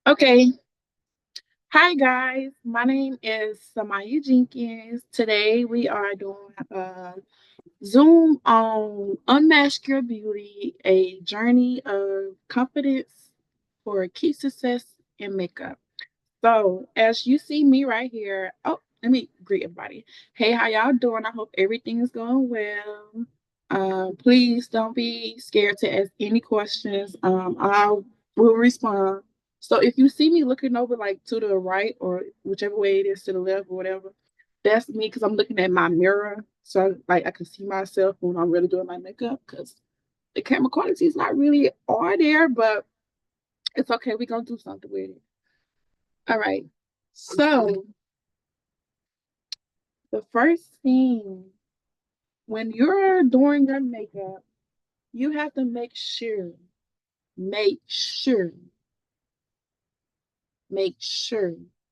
Okay. Hi guys. My name is Samaya Jenkins. Today we are doing a Zoom on Unmask Your Beauty, a journey of confidence for key success in makeup. So as you see me right here, oh, let me greet everybody. Hey, how y'all doing? I hope everything is going well. Please don't be scared to ask any questions. I will respond. So if you see me looking over like to the right or whichever way it is to the left or whatever, that's me because I'm looking at my mirror. So like I can see myself when I'm really doing my makeup because the camera quality is not really on there, but it's okay. We're gonna do something with it. All right. So the first thing when you're doing your makeup, you have to make sure, make sure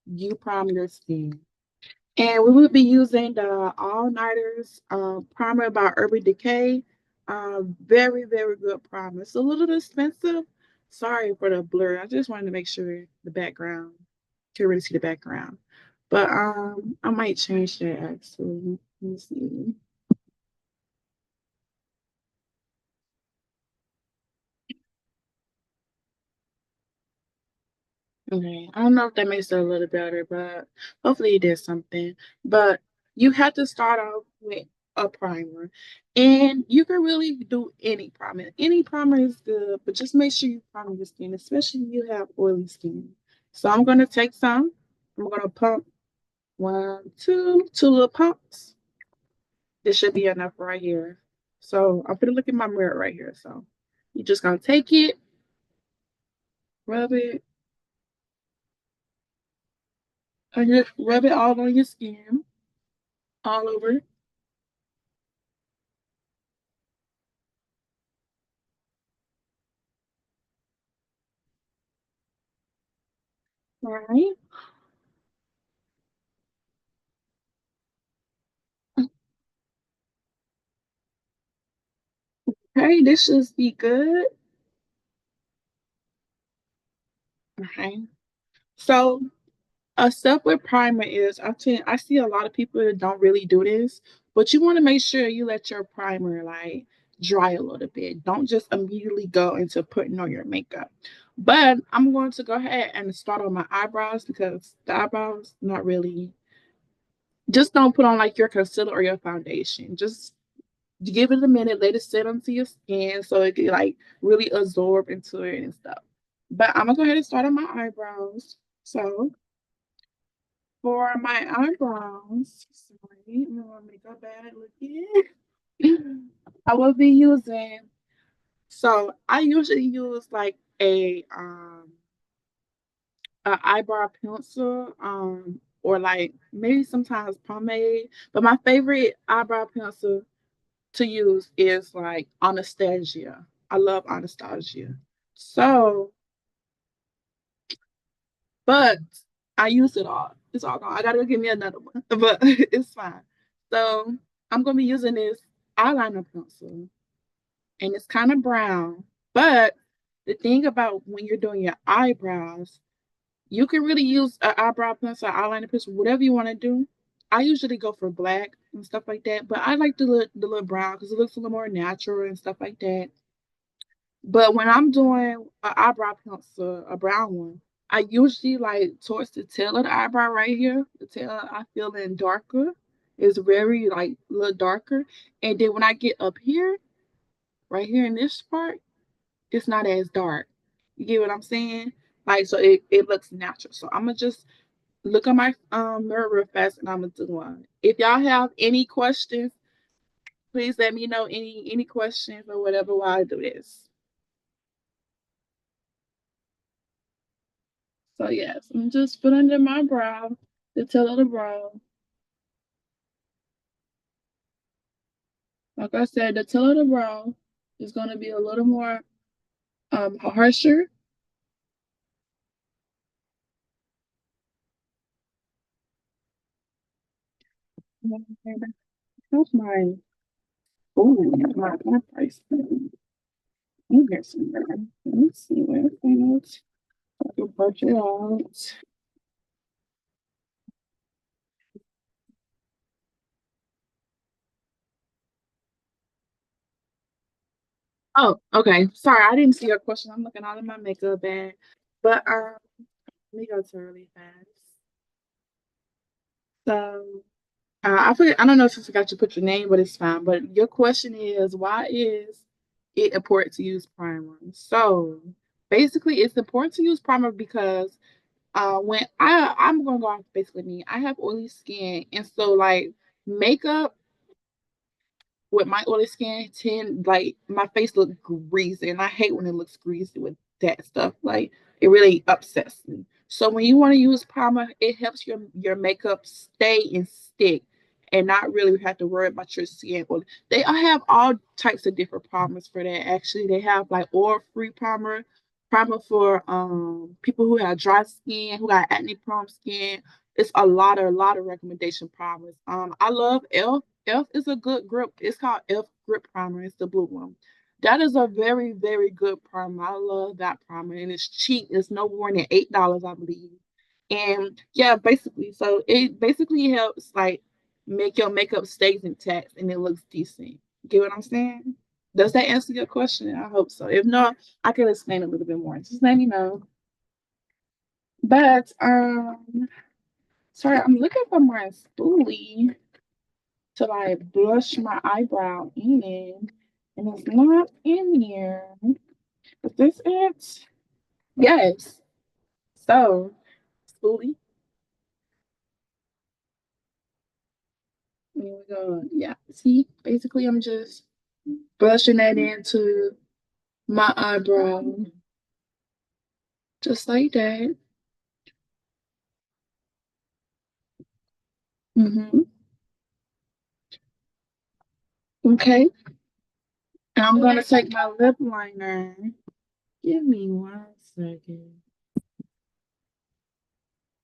you prime your skin. And we will be using the All Nighters primer by Urban Decay. Very, very good primer. It's a little expensive. Sorry for the blur. I just wanted to make sure the background, can really see the background. But I might change that actually. Let me see. Okay, I don't know if that makes it a little better, but hopefully it did something. But you have to start off with a primer, and you can really do any primer. Any primer is good, but just make sure you prime your skin, especially if you have oily skin. So I'm gonna take some. I'm gonna pump one, two little pumps. This should be enough right here. So I'm gonna look at my mirror right here. So you're just gonna take it, rub it, and just rub it all on your skin, all over. All right. Okay, this should be good. Okay. So a step with primer is I see a lot of people that don't really do this, but you want to make sure you let your primer like dry a little bit. Don't just immediately go into putting on your makeup. But I'm going to go ahead and start on my eyebrows because the eyebrows not really just don't put on like your concealer or your foundation. Just give it a minute, let it sit onto your skin so it can like really absorb into it and stuff. But I'm gonna go ahead and start on my eyebrows. So for my eyebrows, sorry, I don't want to make a bad looking. I will be using. So I usually use like a eyebrow pencil, or like maybe sometimes pomade. But my favorite eyebrow pencil to use is like Anastasia. I love Anastasia. So, but I use it all. It's all gone. I gotta go get me another one, but it's fine. So I'm gonna be using this eyeliner pencil, and it's kind of brown. But the thing about when you're doing your eyebrows, you can really use an eyebrow pencil, eyeliner pencil, whatever you want to do. I usually go for black and stuff like that, but I like the little brown because it looks a little more natural and stuff like that. But when I'm doing an eyebrow pencil, a brown one, I usually like towards the tail of the eyebrow right here. The tail I feel in darker is very like a little darker. And then when I get up here, right here in this part, it's not as dark. You get what I'm saying? Like so it looks natural. So I'm gonna just look on my mirror real fast and I'm gonna do one. If y'all have any questions, please let me know any questions or whatever while I do this. So yes, I'm just put under my brow, the tail of the brow. Like I said, the tail of the brow is gonna be a little more harsher. How's my my price? In here somewhere. Let me see where it is. You brush it out. Oh, okay. Sorry, I didn't see your question. I'm looking all in my makeup bag. But let me go to really fast. So I forget, I don't know if you forgot to put your name, but it's fine. But your question is, why is it important to use primer? So basically, it's important to use primer because when I'm gonna go off basically me, I have oily skin, and so like makeup with my oily skin tend like my face look greasy, and I hate when it looks greasy with that stuff. Like it really upsets me. So when you want to use primer, it helps your makeup stay and stick, and not really have to worry about your skin. Well, they I have all types of different primers for that. Actually, they have like oil free primer for people who have dry skin, who got acne prone skin. It's a lot of recommendation primers. I love Elf. Elf is a good grip. It's called Elf Grip Primer. It's the blue one. That is a very, very good primer. I love that primer, and it's cheap. It's no more than $8, I believe. And yeah, basically, so it basically helps like make your makeup stays intact and it looks decent. Get what I'm saying? Does that answer your question? I hope so. If not, I can explain a little bit more. Just let me know. But sorry, I'm looking for my spoolie to like blush my eyebrow in, and it's not in here. Is this it? Yes. So, spoolie. Here we go. Yeah. See, basically, I'm just brushing that into my eyebrow, just like that. Mm-hmm. Okay. And I'm gonna take my lip liner. Give me 1 second.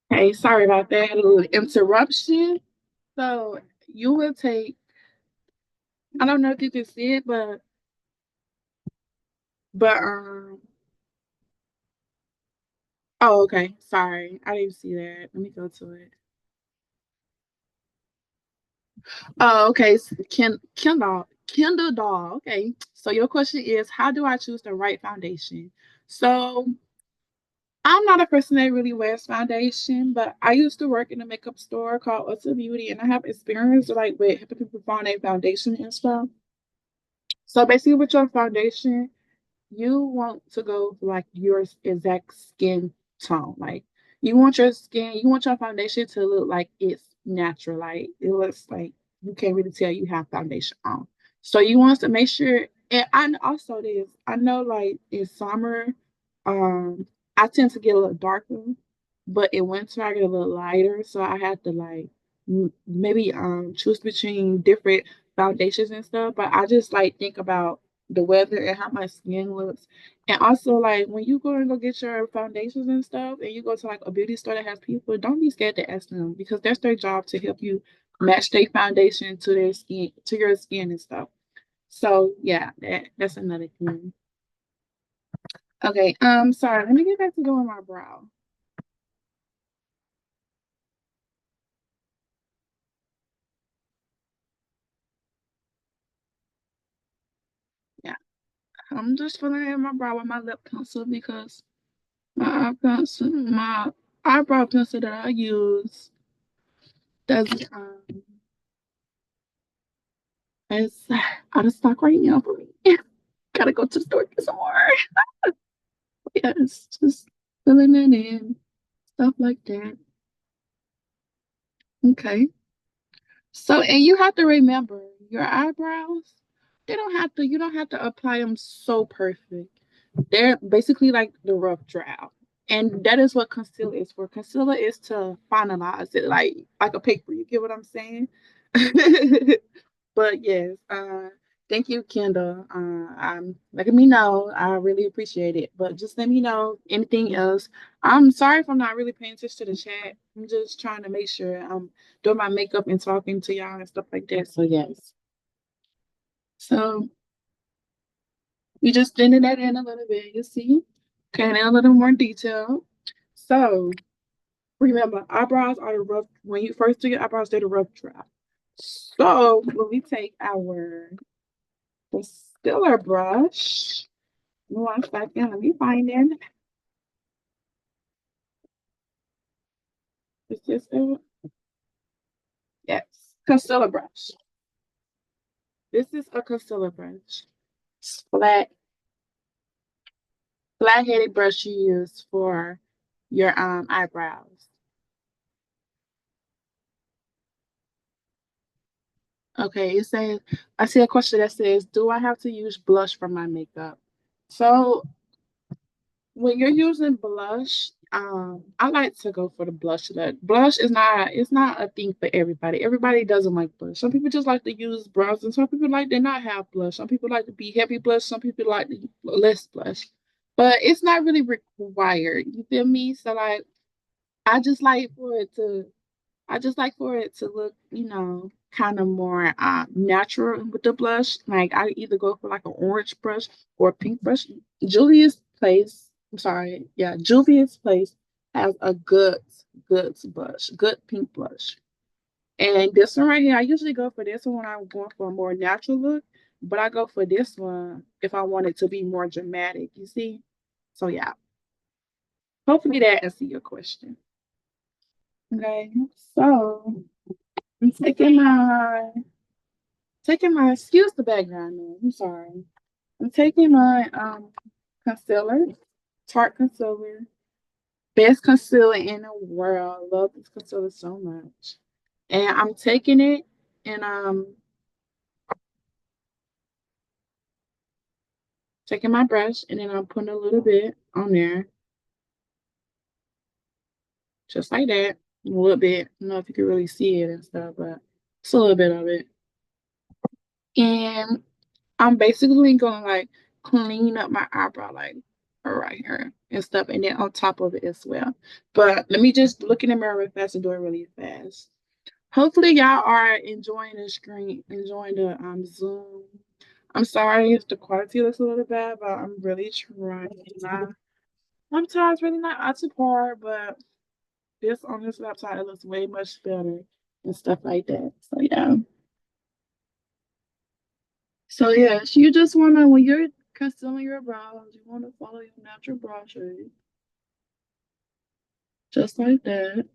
Hey, sorry about that. Had a little interruption. So you will take. I don't know if you can see it, but. Oh, okay. Sorry, I didn't see that. Let me go to it. Oh, okay. Kendall doll. Okay. So your question is, how do I choose the right foundation? So I'm not a person that really wears foundation, but I used to work in a makeup store called Ulta Beauty, and I have experience like with helping people find their foundation and stuff. So basically, with your foundation, you want to go for like your exact skin tone. Like you want your foundation to look like it's natural. Like it looks like you can't really tell you have foundation on. So you want to make sure, and I also this, I know like in summer, I tend to get a little darker, but in winter I get a little lighter. So I have to like maybe choose between different foundations and stuff. But I just like think about the weather and how my skin looks. And also, like when you go and go get your foundations and stuff, and you go to like a beauty store that has people, don't be scared to ask them because that's their job to help you match their foundation to their skin, to your skin and stuff. So yeah, that's another thing. Okay, sorry, let me get back to doing my brow. Yeah, I'm just filling in my brow with my lip pencil because my eyebrow pencil that I use doesn't it's out of stock right now for me. Gotta go to the store get some more. Yes, just filling it in, stuff like that. Okay. So, and you have to remember your eyebrows, you don't have to apply them so perfect. They're basically like the rough draft. And that is what concealer is for. Concealer is to finalize it like a paper. You get what I'm saying? But yes, thank you, Kendall. I'm letting me know. I really appreciate it. But just let me know anything else. I'm sorry if I'm not really paying attention to the chat. I'm just trying to make sure I'm doing my makeup and talking to y'all and stuff like that. So yes. So we just blending that in a little bit, you see? Okay, now a little more detail. So remember, eyebrows are the rough. When you first do your eyebrows, they're the rough draft. So when we take our concealer brush, one second, let me find it. Is this it? Yes, concealer brush. This is a concealer brush. It's flat-headed brush you use for your eyebrows. Okay, it says I see a question that says, "Do I have to use blush for my makeup?" So when you're using blush, I like to go for the blush look. Blush is not it's not a thing for everybody. Everybody doesn't like blush. Some people just like to use bronzer, and some people like to not have blush. Some people like to be heavy blush, some people like to less blush. But it's not really required. You feel me? So like I just like for it to I just like for it to look, kind of more natural with the blush. Like I either go for like an orange brush or a pink brush. Julia's Place, I'm sorry, yeah, Juvia's Place has a good blush, good pink blush. And this one right here, I usually go for this one when I'm going for a more natural look, but I go for this one if I want it to be more dramatic, you see? So yeah, hopefully that answers your question. Okay, so I'm taking my excuse the background noise. I'm sorry. I'm taking my concealer, Tarte concealer, best concealer in the world. Love this concealer so much. And I'm taking it and taking my brush and then I'm putting a little bit on there, just like that. A little bit. I don't know if you can really see it and stuff, but it's a little bit of it. And I'm basically gonna like clean up my eyebrow like right here and stuff, and then on top of it as well. But let me just look in the mirror real fast and do it really fast. Hopefully y'all are enjoying the screen, enjoying the Zoom. I'm sorry if the quality looks a little bad, but I'm really trying. Sometimes really not up to par, but this on this laptop it looks way much better and stuff like that. So yeah. So yes, you just wanna when you're concealing your brows, you wanna follow your natural brow shape, just like that.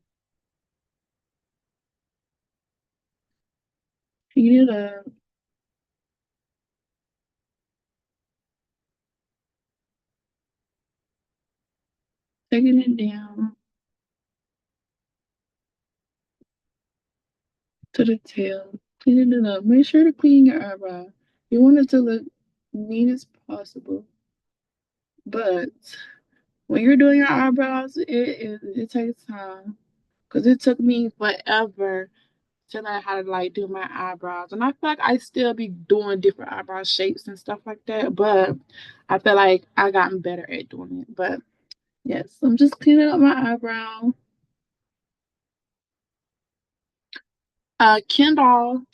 Heat it up, taking it down to the tail, cleaning it up. Make sure to clean your eyebrow. You want it to look neat as possible, but when you're doing your eyebrows, it takes time. Cause it took me forever to learn how to like do my eyebrows. And I feel like I still be doing different eyebrow shapes and stuff like that, but I feel like I gotten better at doing it. But yes, I'm just cleaning up my eyebrow. Kendall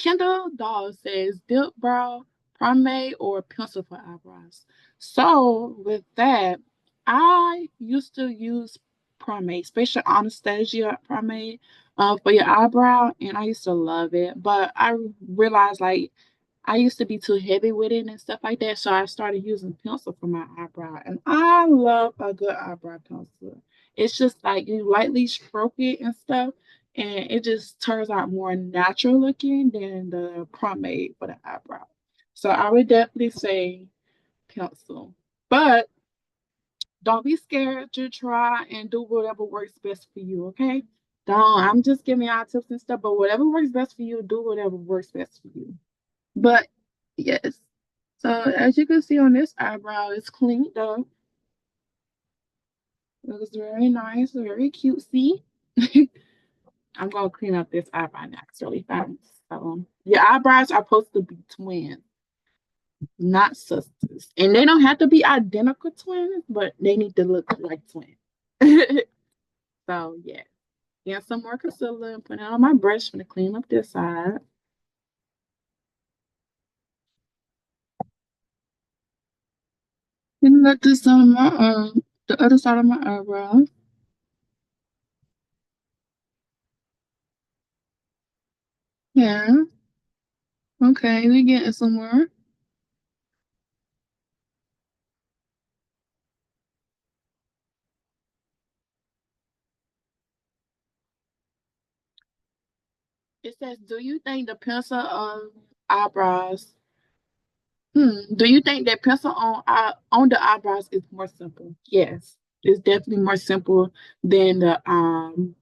Doll says dip brow, pomade, or pencil for eyebrows. So with that, I used to use pomade, special Anastasia pomade, for your eyebrow, and I used to love it. But I realized like I used to be too heavy with it and stuff like that, so I started using pencil for my eyebrow, and I love a good eyebrow pencil. It's just like you lightly stroke it and stuff, and it just turns out more natural looking than the pomade for the eyebrow. So I would definitely say pencil, but don't be scared to try and do whatever works best for you. Okay? Don't. I'm just giving y'all tips and stuff, but whatever works best for you, do whatever works best for you. But yes. So as you can see on this eyebrow, it's cleaned up. Looks very nice, very cutesy. I'm gonna clean up this eyebrow next really fast. So your eyebrows are supposed to be twins, not sisters. And they don't have to be identical twins, but they need to look like twins. So yeah. Get some more concealer and put it on my brush to clean up this side. And let this on my the other side of my eyebrow. Yeah. Okay, we getting somewhere. It says, do you think the pencil on eyebrows do you think that pencil on the eyebrows is more simple? Yes, it's definitely more simple than the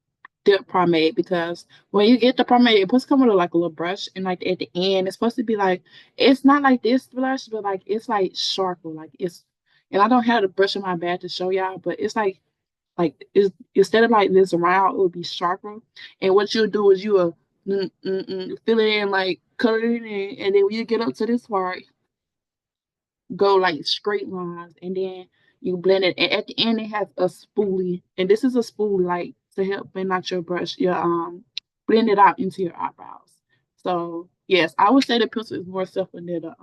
dip pomade because when you get the pomade, it's supposed to come with like a little brush and like at the end, it's supposed to be like it's not like this blush, but like it's like sharper, like it's. And I don't have the brush in my bag to show y'all, but it's like it's instead of like this round, it would be sharper. And what you'll do is you will fill it in, like color it in, and then when you get up to this part go like straight lines and then you blend it. And at the end it has a spoolie. And this is a spool like to help blend out your brush, your blend it out into your eyebrows. So yes, I would say the pencil is more simple than the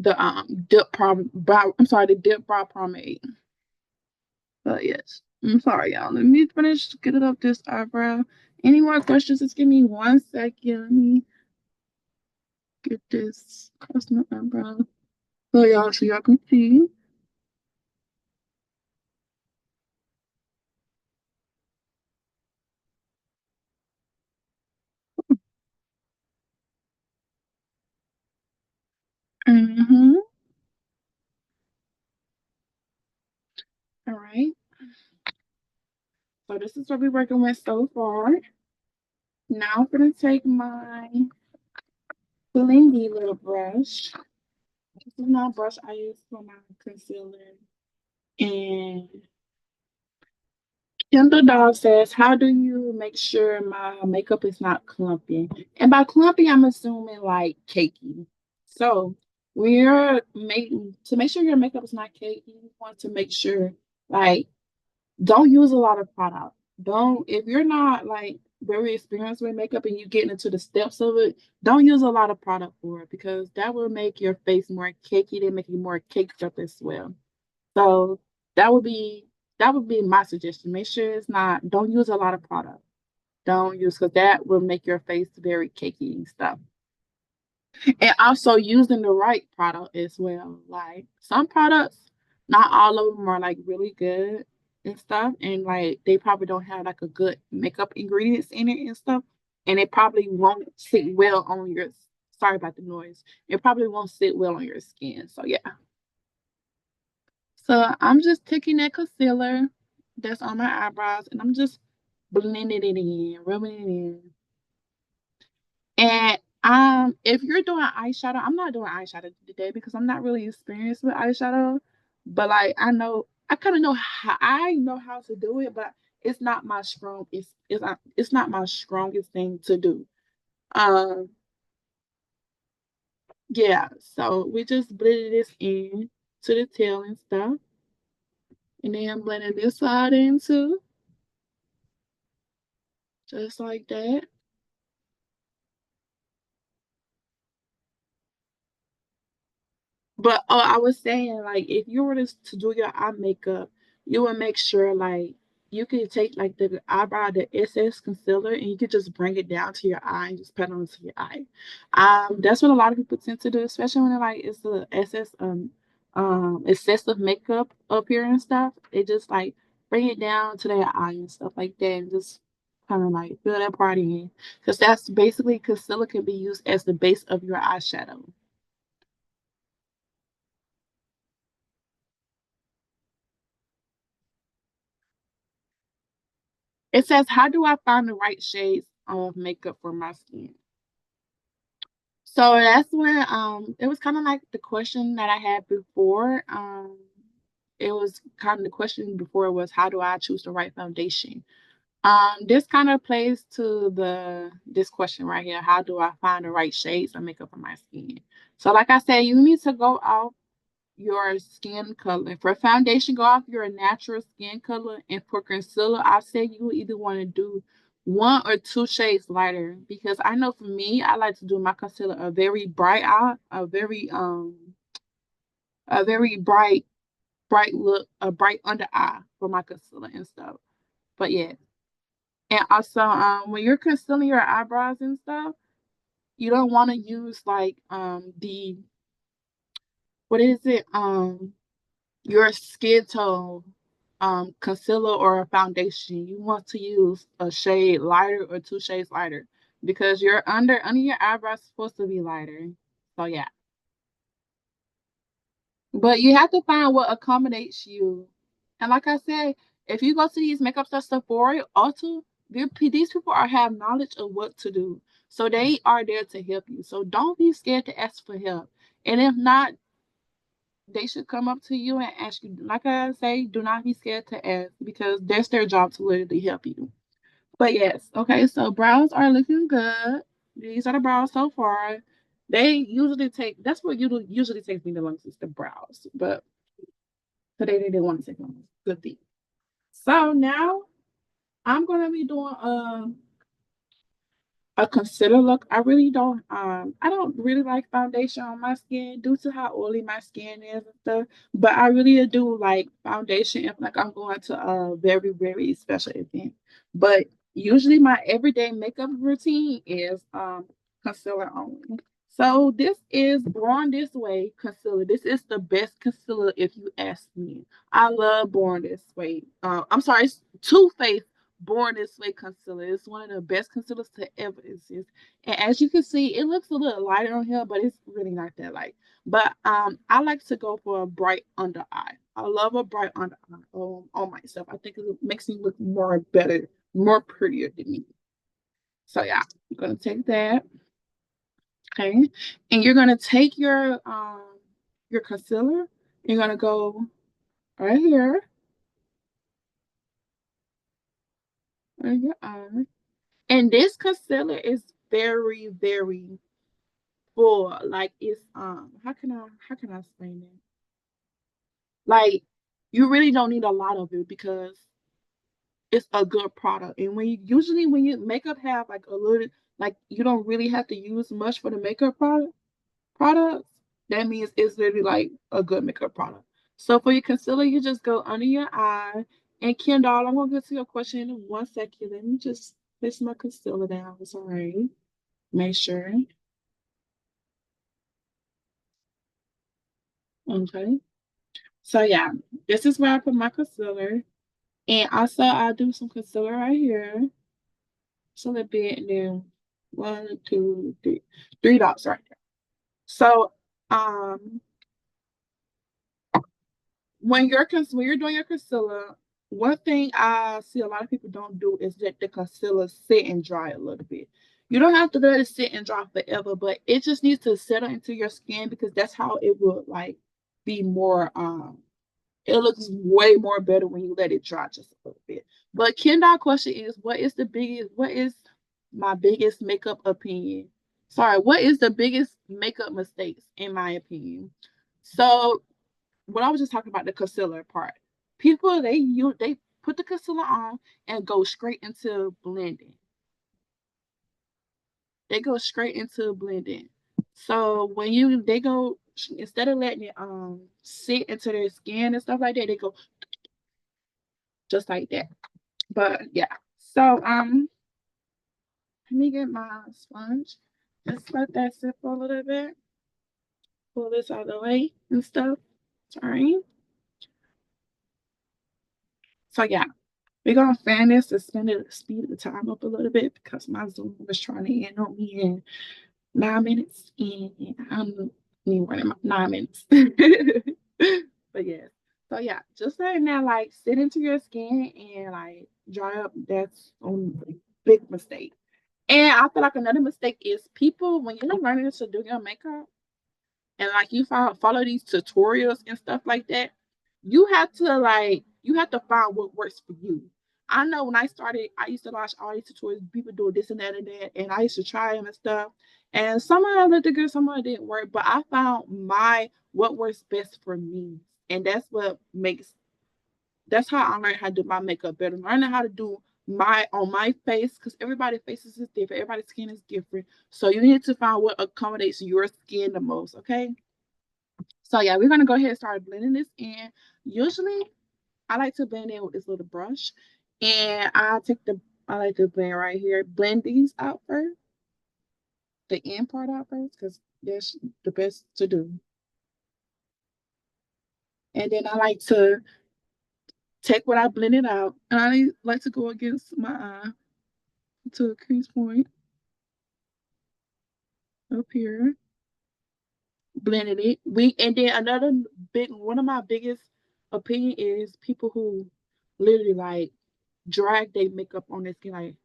I'm sorry, the dip brow pomade. But yes. I'm sorry, y'all. Let me finish get it up this eyebrow. Any more questions? Just give me 1 second. Let me get this across my eyebrow. So y'all can see. Mm-hmm. All right. So this is what we're working with so far. Now I'm gonna take my blingy little brush. This is my brush I use for my concealer. And Kendall Dog says, "How do you make sure my makeup is not clumpy?" And by clumpy, I'm assuming like cakey. So when you're making to make sure your makeup is not cakey, you want to make sure like don't use a lot of product. Don't if you're not like very experienced with makeup and you getting into the steps of it, don't use a lot of product for it because that will make your face more cakey. They make you more caked up as well. So that would be that would be my suggestion. Make sure it's not. Don't use a lot of product. Don't use because that will make your face very cakey and stuff. And also using the right product as well. Like some products, not all of them are like really good and stuff. And like they probably don't have like a good makeup ingredients in it and stuff. And it probably won't sit well on your sorry about the noise. It probably won't sit well on your skin. So yeah. So I'm just taking that concealer that's on my eyebrows and I'm just blending it in, rubbing it in. And if you're doing eyeshadow, I'm not doing eyeshadow today because I'm not really experienced with eyeshadow. But like I kind of know how I know how to do it, but it's not my strong. It's not my strongest thing to do. Um, yeah. So we just blended this in to the tail and stuff, and then I'm blending this side in too, just like that. But oh, I was saying like if you were to do your eye makeup, you would make sure like you could take like the eyebrow, the SS concealer, and you could just bring it down to your eye and just put it onto your eye. That's what a lot of people tend to do, especially when like it's the SS excessive makeup up here and stuff. They just like bring it down to their eye and stuff like that, and just kind of like fill that part in, because that's basically concealer can be used as the base of your eyeshadow. It says, "How do I find the right shades of makeup for my skin?" So that's when it was kind of like the question that I had before. It was kind of the question before was how do I choose the right foundation? This kind of plays to the this question right here. How do I find the right shades of makeup for my skin? So like I said, you need to go off your skin color. For foundation, go off your natural skin color. And for concealer, I say you either want to do 1 or 2 shades lighter because I know for me, I like to do my concealer a very bright eye, a very bright look, a bright under eye for my concealer and stuff. But yeah. And also, when you're concealing your eyebrows and stuff, you don't want to use like the what is it? Your skin tone concealer or a foundation. You want to use a shade lighter or two shades lighter because your under your eyebrows is supposed to be lighter. So yeah. But you have to find what accommodates you. And like I said, if you go to these makeup stuff Sephora, Ulta, these people are have knowledge of what to do. So they are there to help you. So don't be scared to ask for help. And if not, they should come up to you and ask you. Like I say, do not be scared to ask because that's their job to literally help you. But yes, okay, so brows are looking good. These are the brows so far. They usually take that's what usually takes me the longest is the brows. But today they didn't want to take long. Good thing. So now I'm gonna be doing a concealer look. I don't really like foundation on my skin due to how oily my skin is and stuff. But I really do like foundation if like I'm going to a very, very special event. But usually my everyday makeup routine is concealer only. So this is Born This Way concealer. This is the best concealer if you ask me. I love Born This Way. I'm sorry, it's Too Faced Born This Way concealer. It's one of the best concealers to ever exist. And as you can see, it looks a little lighter on here, but it's really not that light. But I like to go for a bright under eye. I love a bright under eye on myself. I think it makes me look more better, more prettier than me. So yeah, I'm gonna take that. Okay. And you're gonna take your concealer. You're gonna go right here on your eye. And this concealer is very, very full. Like it's how can I explain it? Like you really don't need a lot of it because it's a good product. And when you makeup have like a little like you don't really have to use much for the makeup products, that means it's literally like a good makeup product. So for your concealer, you just go under your eye. And Kendall, I'm gonna get to your question in 1 second. Let me just place my concealer down. It's all right. Make sure. Okay. So yeah, this is where I put my concealer. And also I'll do some concealer right here. Just a little bit and then one, two, three. Three dots right there. So um when you're doing your concealer, one thing I see a lot of people don't do is let the concealer sit and dry a little bit. You don't have to let it sit and dry forever, but it just needs to settle into your skin because that's how it will like be more it looks way more better when you let it dry just a little bit. But Kendall question is what is my biggest makeup opinion? Sorry, what is the biggest makeup mistakes in my opinion? So when I was just talking about the concealer part, people they put the concealer on and go straight into blending. They go straight into blending. So when you they go instead of letting it sit into their skin and stuff like that, they go just like that. But yeah. So let me get my sponge. Just let that sit for a little bit. Pull this out of the way and stuff. Sorry. So yeah, we're gonna fan this to speed the time up a little bit because my Zoom was trying to end on me in 9 minutes and I'm need running my 9 minutes. But yeah. So yeah, just letting that like sit into your skin and like dry up, that's a big mistake. And I feel like another mistake is people when you're learning to do your makeup and like you follow these tutorials and stuff like that, you have to find what works for you. I know when I started, I used to watch all these tutorials, people doing this and that, and I used to try them and stuff. And some of them looked good, some of them didn't work, but I found my what works best for me, and that's how I learned how to do my makeup better. Learning how to do my on my face because everybody's faces is different, everybody's skin is different. So you need to find what accommodates your skin the most. Okay. So yeah, we're gonna go ahead and start blending this in. Usually, I like to blend in with this little brush, and I take I like to blend right here. Blend these out first, the end part out first, because that's the best to do. And then I like to take what I blended out, and I like to go against my eye to a crease point up here. Blended it. And then another big one of my biggest opinion is people who literally like drag their makeup on their skin, like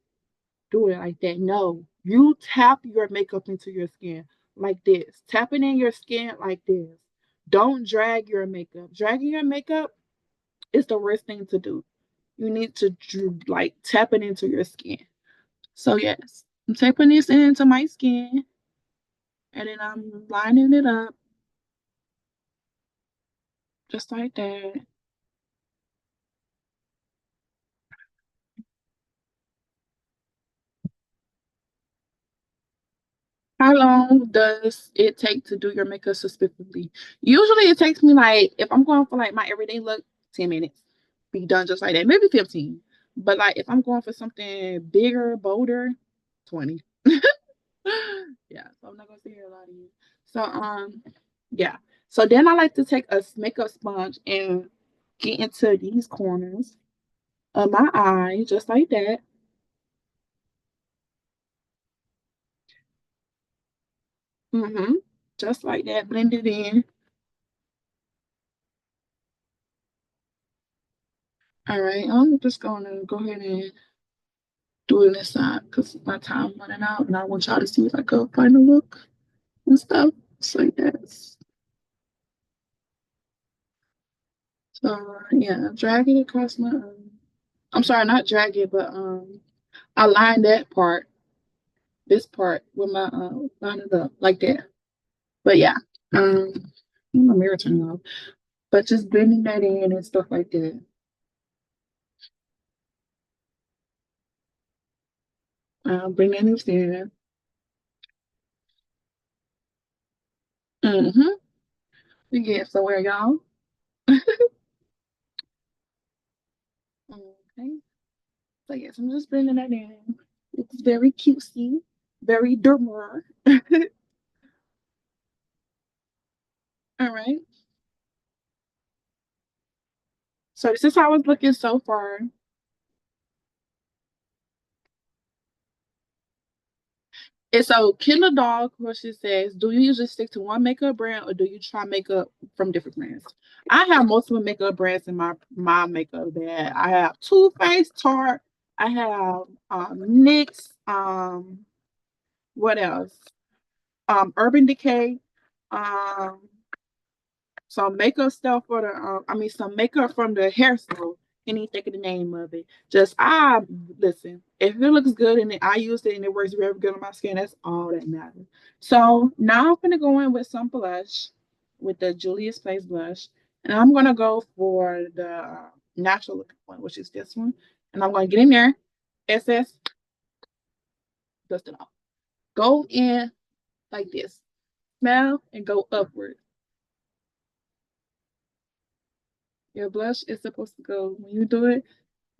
do it like that. No, you tap your makeup into your skin like this. Tap it in your skin like this. Don't drag your makeup. Dragging your makeup is the worst thing to do. You need to like tap it into your skin. So yes, I'm tapping this into my skin, and then I'm lining it up just like that. How long does it take to do your makeup specifically? Usually it takes me like, if I'm going for like my everyday look, 10 minutes. Be done just like that. Maybe 15. But like if I'm going for something bigger, bolder, 20. Yeah, so I'm not gonna sit here a lot of you. So yeah. So then I like to take a makeup sponge and get into these corners of my eye, just like that. Mm-hmm. Just like that. Blend it in. All right. I'm just gonna go ahead and do it this side because my time running out and I want y'all to see if I could find a look and stuff. So yes. So yeah, drag it across my I'm sorry, not drag it, but I line that part, this part with my line it up like that. But yeah. Um my mirror turning off. But just blending that in and stuff like that. Bring that in. Mm-hmm. We get somewhere, y'all. Okay. So yes, I'm just blending that in. It's very cutesy, very demure. All right. So this is how it's looking so far. And so Kendall Dog question says, do you usually stick to one makeup brand or do you try makeup from different brands? I have multiple makeup brands in my makeup bag. I have Too Faced, Tarte. I have NYX. What else? Urban Decay. Um, some makeup stuff for the some makeup from the hair store. Any think of the name of it. Just I listen. If it looks good and I use it and it works very good on my skin, that's all that matters. So now I'm gonna go in with some blush, with the Julia's Place blush, and I'm gonna go for the natural looking one, which is this one. And I'm gonna get in there, SS, dust it off. Go in like this, smell and go upward. Your blush is supposed to go when you do it.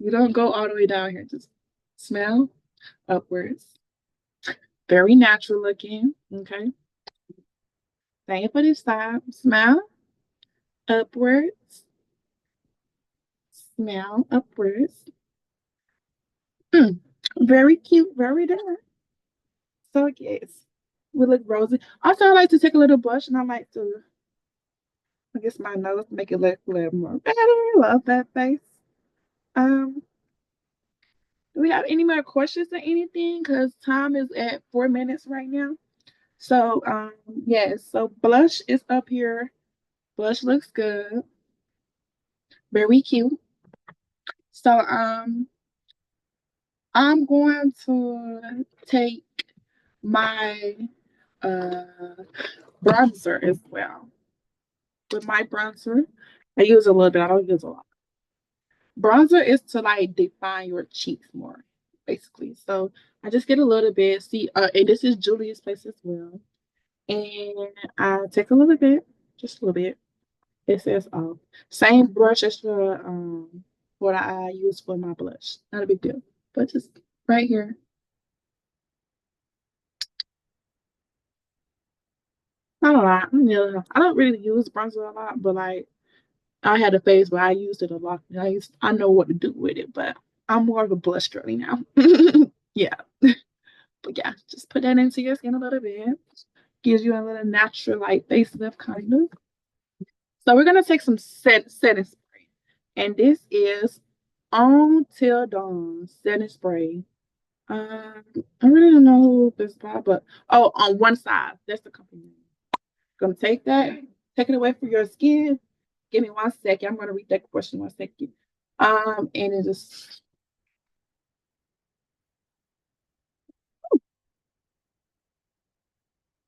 You don't go all the way down here. Just smell upwards. Very natural looking. Okay. Same for this side. Smell upwards. Smell upwards. Mm. Very cute. Very done. So yes, we look rosy. Also, I like to take a little blush and I like to, I guess my nose make it look a little more better. Love that face. Um, do we have any more questions or anything? Because time is at 4 minutes right now. So yes, so blush is up here. Blush looks good. Very cute. So I'm going to take my uh bronzer as well. With my bronzer, I use a little bit, I don't use a lot. Bronzer is to like define your cheeks more, basically. So I just get a little bit. See, and this is Julia's Place as well. And I take a little bit, just a little bit. It says same brush as the what I use for my blush. Not a big deal, but just right here. Not a lot. Yeah, I don't really use bronzer a lot, but like I had a phase where I used it a lot. I know what to do with it, but I'm more of a blush girly now. Yeah, but yeah, just put that into your skin a little bit. Gives you a little natural like facelift kind of. So we're gonna take some setting spray, and this is On Till Dawn setting spray. Um, I really don't know who this by, but oh, on one side, that's the company name. Gonna take that, take it away from your skin. Give me 1 second. I'm gonna read that question 1 second. And it just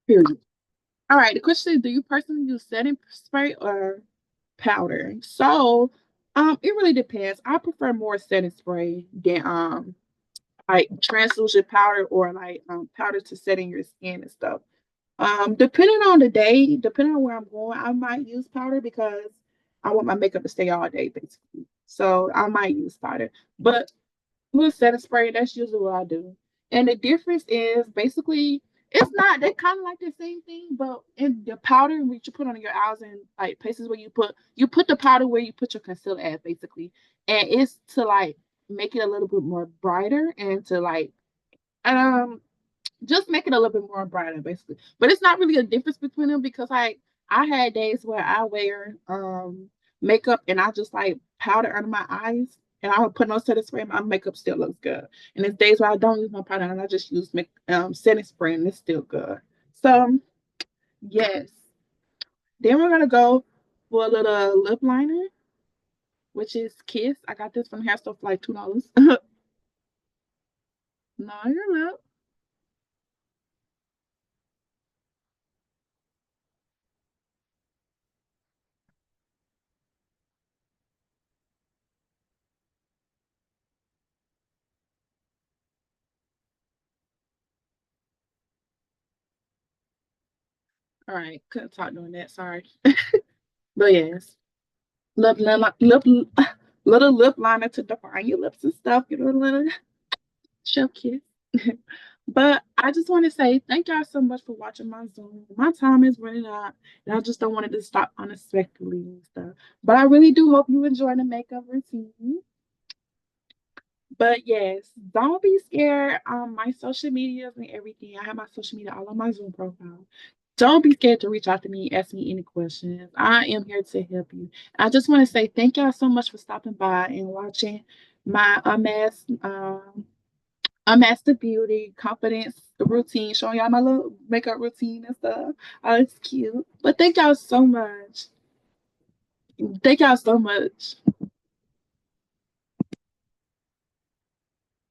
period. All right. The question is: do you personally use setting spray or powder? So, it really depends. I prefer more setting spray than like translucent powder or like powder to set in your skin and stuff. Depending on the day, depending on where I'm going, I might use powder because I want my makeup to stay all day, basically. So I might use powder. But with setting spray, that's usually what I do. And the difference is basically it's not they kind of like the same thing, but in the powder which you put on your eyes and like places where you put the powder where you put your concealer at, basically. And it's to like make it a little bit more brighter and to like um just make it a little bit more brighter, basically. But it's not really a difference between them because like I had days where I wear makeup and I just like powder under my eyes and I would put no setting spray, my makeup still looks good. And there's days where I don't use my powder and I just use setting spray and it's still good. So yes. Then we're gonna go for a little lip liner, which is Kiss. I got this from hair store for like $2. No, your lip. All right, couldn't talk doing that. Sorry, but yes. Lip, little lip liner to define your lips and stuff, you know, little chef kiss. But I just want to say thank y'all so much for watching my Zoom. My time is running out, and I just don't want it to stop unexpectedly and stuff. But I really do hope you enjoy the makeup routine. But yes, don't be scared. My social medias and everything. I have my social media all on my Zoom profile. Don't be scared to reach out to me, ask me any questions. I am here to help you. I just want to say thank y'all so much for stopping by and watching my unmasked beauty confidence routine, showing y'all my little makeup routine and stuff. Oh, it's cute. But thank y'all so much. Thank y'all so much.